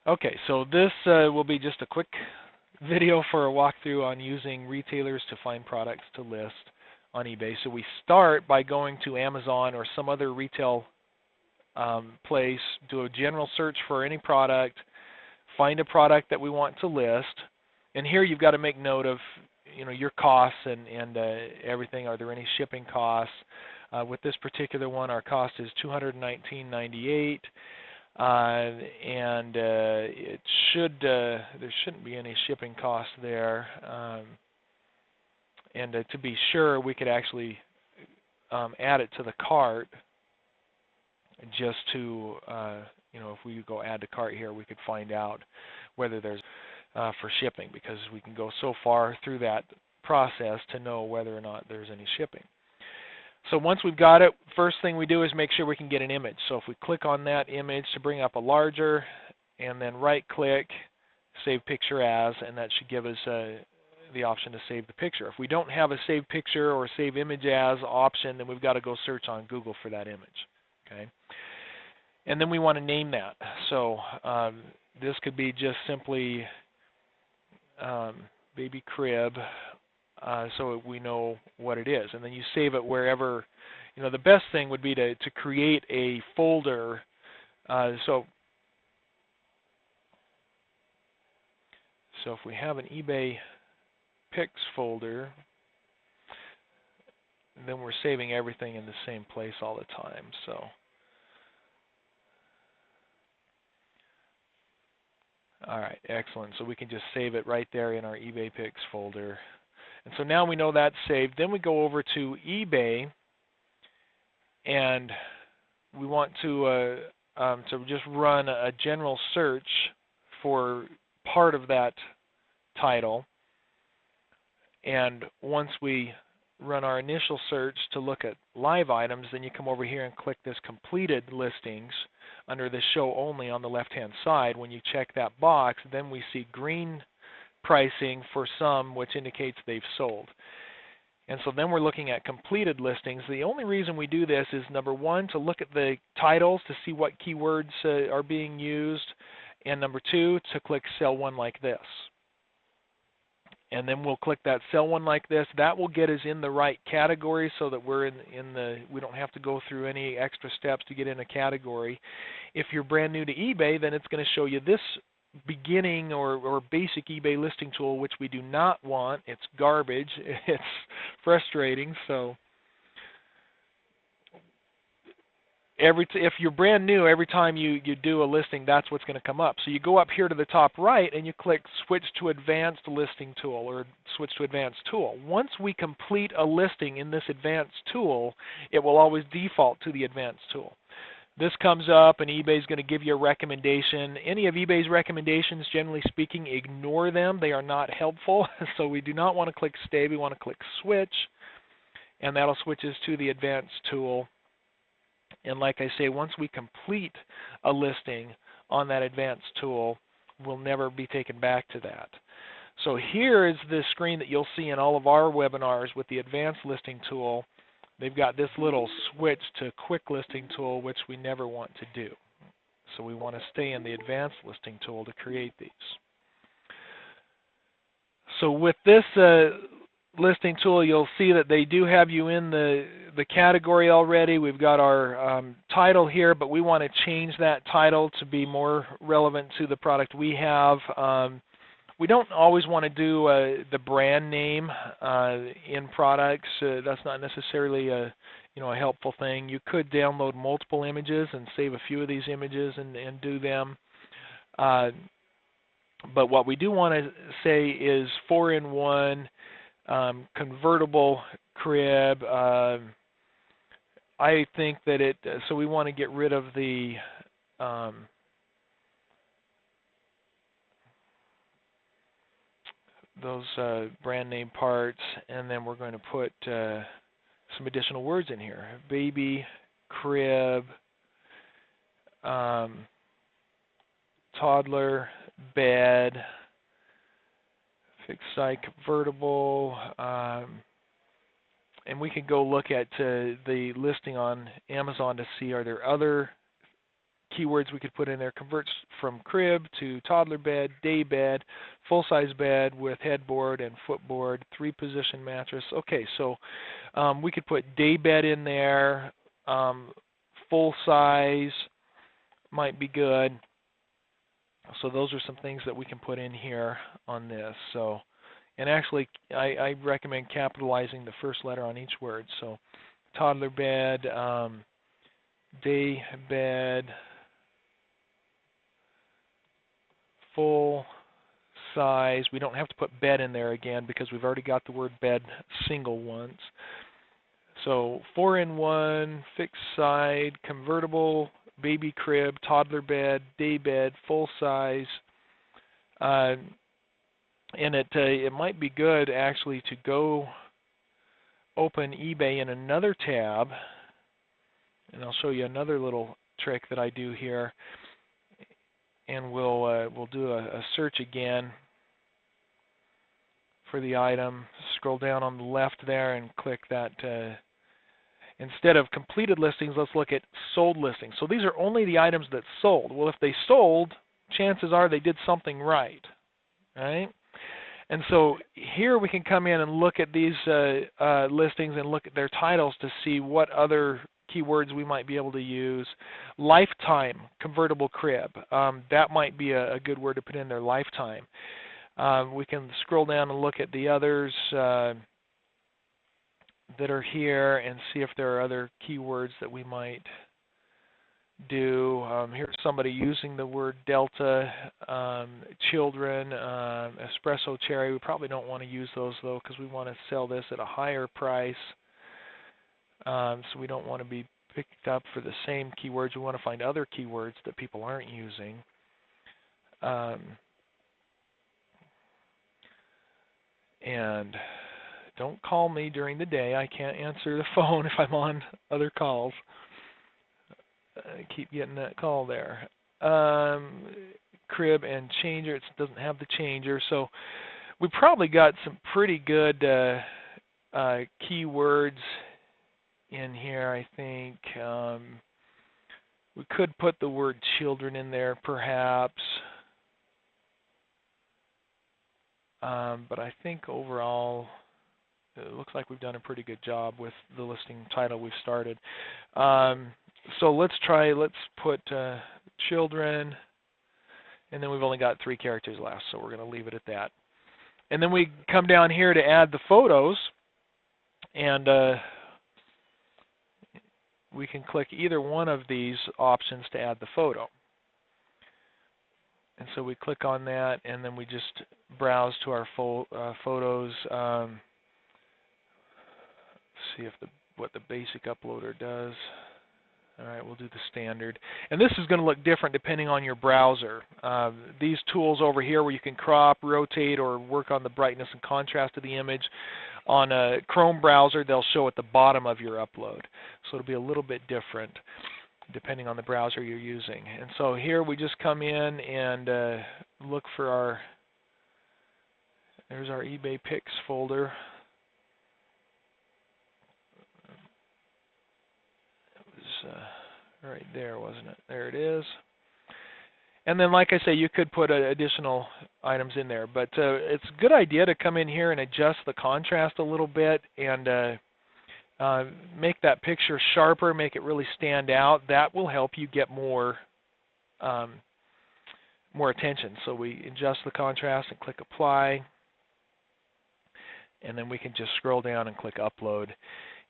Okay, so this will be just a quick video for a walkthrough on using retailers to find products to list on eBay. So we start by going to Amazon or some other retail place, do a general search for any product, find a product that we want to list, and here you've got to make note of your costs and everything. Are there any shipping costs? With this particular one, our cost is $219.98. And it should there shouldn't be any shipping costs there. And to be sure, we could actually add it to the cart. Just to if we go add to cart here, we could find out whether there's for shipping, because we can go so far through that process to know whether or not there's any shipping. So once we've got it, first thing we do is make sure we can get an image. So if we click on that image to bring up a larger, and then right-click, Save Picture As, and that should give us the option to save the picture. If we don't have a Save Picture or Save Image As option, then we've got to go search on Google for that image. Okay, and then we want to name that. So this could be just simply baby crib. So we know what it is, and then you save it wherever. The best thing would be to create a folder. So if we have an eBay Pics folder, then we're saving everything in the same place all the time. So all right, excellent. So we can just save it right there in our eBay Pics folder. And so now we know that's saved. Then we go over to eBay, and we want to just run a general search for part of that title. And once we run our initial search to look at live items, then you come over here and click this completed listings under the show only on the left-hand side. When you check that box, then we see green pricing for some, which indicates they've sold. And so then we're looking at completed listings. The only reason we do this is, number one, to look at the titles to see what keywords are being used, and number two, to click Sell One Like This. And then we'll click that Sell One Like This. That will get us in the right category, so that we're we don't have to go through any extra steps to get in a category. If you're brand new to eBay, then it's going to show you this beginning or basic eBay listing tool, which we do not want. It's garbage. It's frustrating. So if you're brand new, every time you do a listing, that's what's going to come up. So you go up here to the top right and you click Switch to Advanced Listing Tool, or Switch to Advanced Tool. Once we complete a listing in this Advanced Tool, it will always default to the Advanced Tool. This comes up and eBay is going to give you a recommendation. Any of eBay's recommendations, generally speaking, ignore them. They are not helpful. So we do not want to click Stay. We want to click Switch, and that'll switch us to the Advanced Tool. And like I say, once we complete a listing on that Advanced Tool, we'll never be taken back to that. So here is the screen that you'll see in all of our webinars with the Advanced Listing Tool. They've got this little switch to Quick Listing Tool, which we never want to do. So we want to stay in the Advanced Listing Tool to create these. So with this listing tool, you'll see that they do have you in the category already. We've got our title here, but we want to change that title to be more relevant to the product we have. We don't always want to do the brand name in products. That's not necessarily a helpful thing. You could download multiple images and save a few of these images and do them. But what we do want to say is 4-in-1 convertible crib. I think that so we want to get rid of the those brand name parts, and then we're going to put some additional words in here. Baby, crib, toddler, bed, fixed site convertible, and we can go look at the listing on Amazon to see, are there other keywords we could put in there. Converts from crib to toddler bed, day bed, full-size bed with headboard and footboard, 3-position mattress. Okay, so we could put day bed in there, full-size might be good. So those are some things that we can put in here on this. So, and actually, I recommend capitalizing the first letter on each word. So, toddler bed, day bed, full size. We don't have to put bed in there again because we've already got the word bed single once. So 4-in-1, fixed side, convertible, baby crib, toddler bed, day bed, full size. And it might be good actually to go open eBay in another tab, and I'll show you another little trick that I do here. And we'll do a search again for the item. Scroll down on the left there and click that. Instead of completed listings, let's look at sold listings. So these are only the items that sold. Well, if they sold, chances are they did something right, right? And so here we can come in and look at these listings and look at their titles to see what other keywords we might be able to use. Lifetime convertible crib. That might be a good word to put in there, lifetime. We can scroll down and look at the others that are here and see if there are other keywords that we might do. Here's somebody using the word Delta, children, espresso cherry. We probably don't want to use those though because we want to sell this at a higher price. So we don't want to be picked up for the same keywords. We want to find other keywords that people aren't using. And don't call me during the day. I can't answer the phone if I'm on other calls. I keep getting that call there. Crib and changer. It doesn't have the changer. So we probably got some pretty good keywords in here, I think. We could put the word children in there perhaps. But I think overall it looks like we've done a pretty good job with the listing title we've started. So let's put children, and then we've only got 3 characters left, so we're going to leave it at that. And then we come down here to add the photos, and we can click either one of these options to add the photo. And so we click on that, and then we just browse to our photos. See if what the basic uploader does. All right, we'll do the standard. And this is going to look different depending on your browser. These tools over here where you can crop, rotate, or work on the brightness and contrast of the image. On a Chrome browser, they'll show at the bottom of your upload. So it'll be a little bit different depending on the browser you're using. And so here we just come in and look for there's our eBay Picks folder. It was right there, wasn't it? There it is. And then, like I say, you could put additional items in there. But it's a good idea to come in here and adjust the contrast a little bit and make that picture sharper, make it really stand out. That will help you get more attention. So we adjust the contrast and click Apply. And then we can just scroll down and click Upload,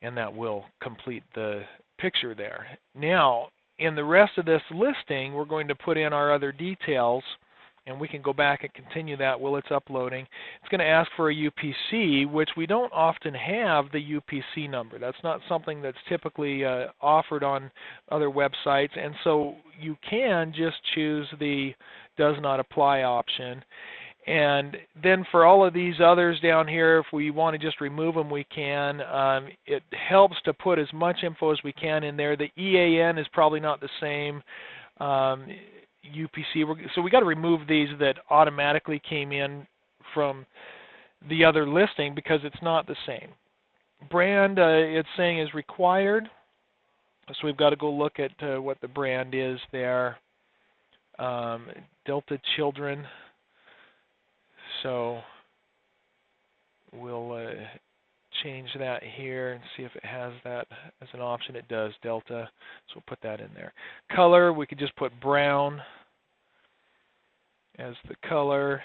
and that will complete the picture there. Now, in the rest of this listing, we're going to put in our other details, and we can go back and continue that while it's uploading. It's going to ask for a UPC, which we don't often have the UPC number. That's not something that's typically offered on other websites, and so you can just choose the Does Not Apply option. And then for all of these others down here, if we want to just remove them, we can. It helps to put as much info as we can in there. The EAN is probably not the same UPC. So we got to remove these that automatically came in from the other listing because it's not the same. Brand, it's saying is required. So we've got to go look at what the brand is there. Delta Children. So we'll change that here and see if it has that as an option. It does, Delta. So we'll put that in there. Color, we could just put brown as the color.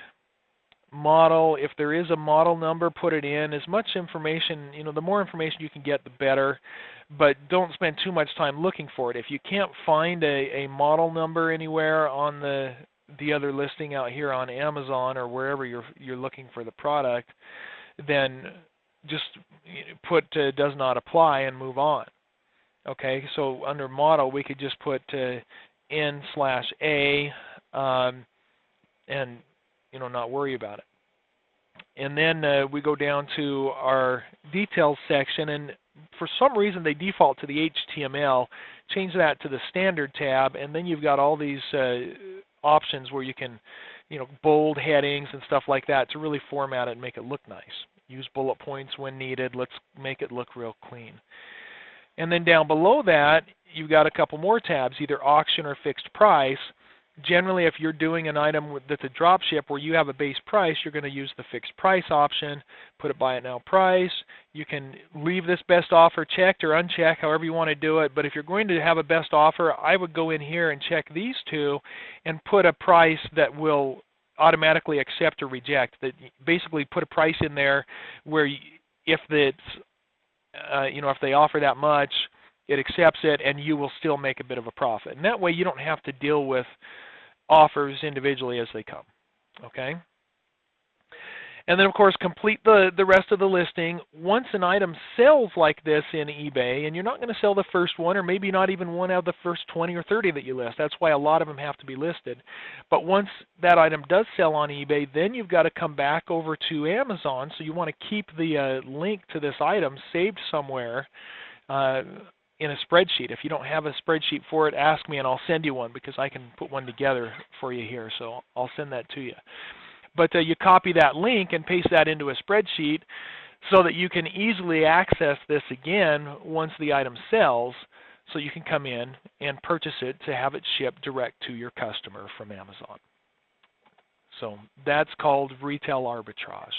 Model, if there is a model number, put it in. As much information, the more information you can get, the better. But don't spend too much time looking for it. If you can't find a model number anywhere on the other listing out here on Amazon or wherever you're looking for the product, then just put does not apply and move on. Okay, so under model, we could just put N/A and not worry about it. And then we go down to our details section, and for some reason they default to the HTML. Change that to the standard tab, and then you've got all these options where you can, bold headings and stuff like that to really format it and make it look nice. Use bullet points when needed. Let's make it look real clean. And then down below that, you've got a couple more tabs, either auction or fixed price. Generally, if you're doing an item that's a drop ship where you have a base price, you're going to use the fixed price option, put it buy it now price. You can leave this best offer checked or unchecked, however you want to do it. But if you're going to have a best offer, I would go in here and check these two and put a price that will automatically accept or reject. That basically put a price in there where if it's if they offer that much, it accepts it, and you will still make a bit of a profit. And that way you don't have to deal with offers individually as they come. Okay? And then, of course, complete the rest of the listing. Once an item sells like this in eBay, and you're not going to sell the first one, or maybe not even one out of the first 20 or 30 that you list. That's why a lot of them have to be listed. But once that item does sell on eBay, then you've got to come back over to Amazon. So you want to keep the link to this item saved somewhere in a spreadsheet. If you don't have a spreadsheet for it, ask me and I'll send you one, because I can put one together for you here. So I'll send that to you. But you copy that link and paste that into a spreadsheet so that you can easily access this again once the item sells, so you can come in and purchase it to have it shipped direct to your customer from Amazon. So that's called retail arbitrage.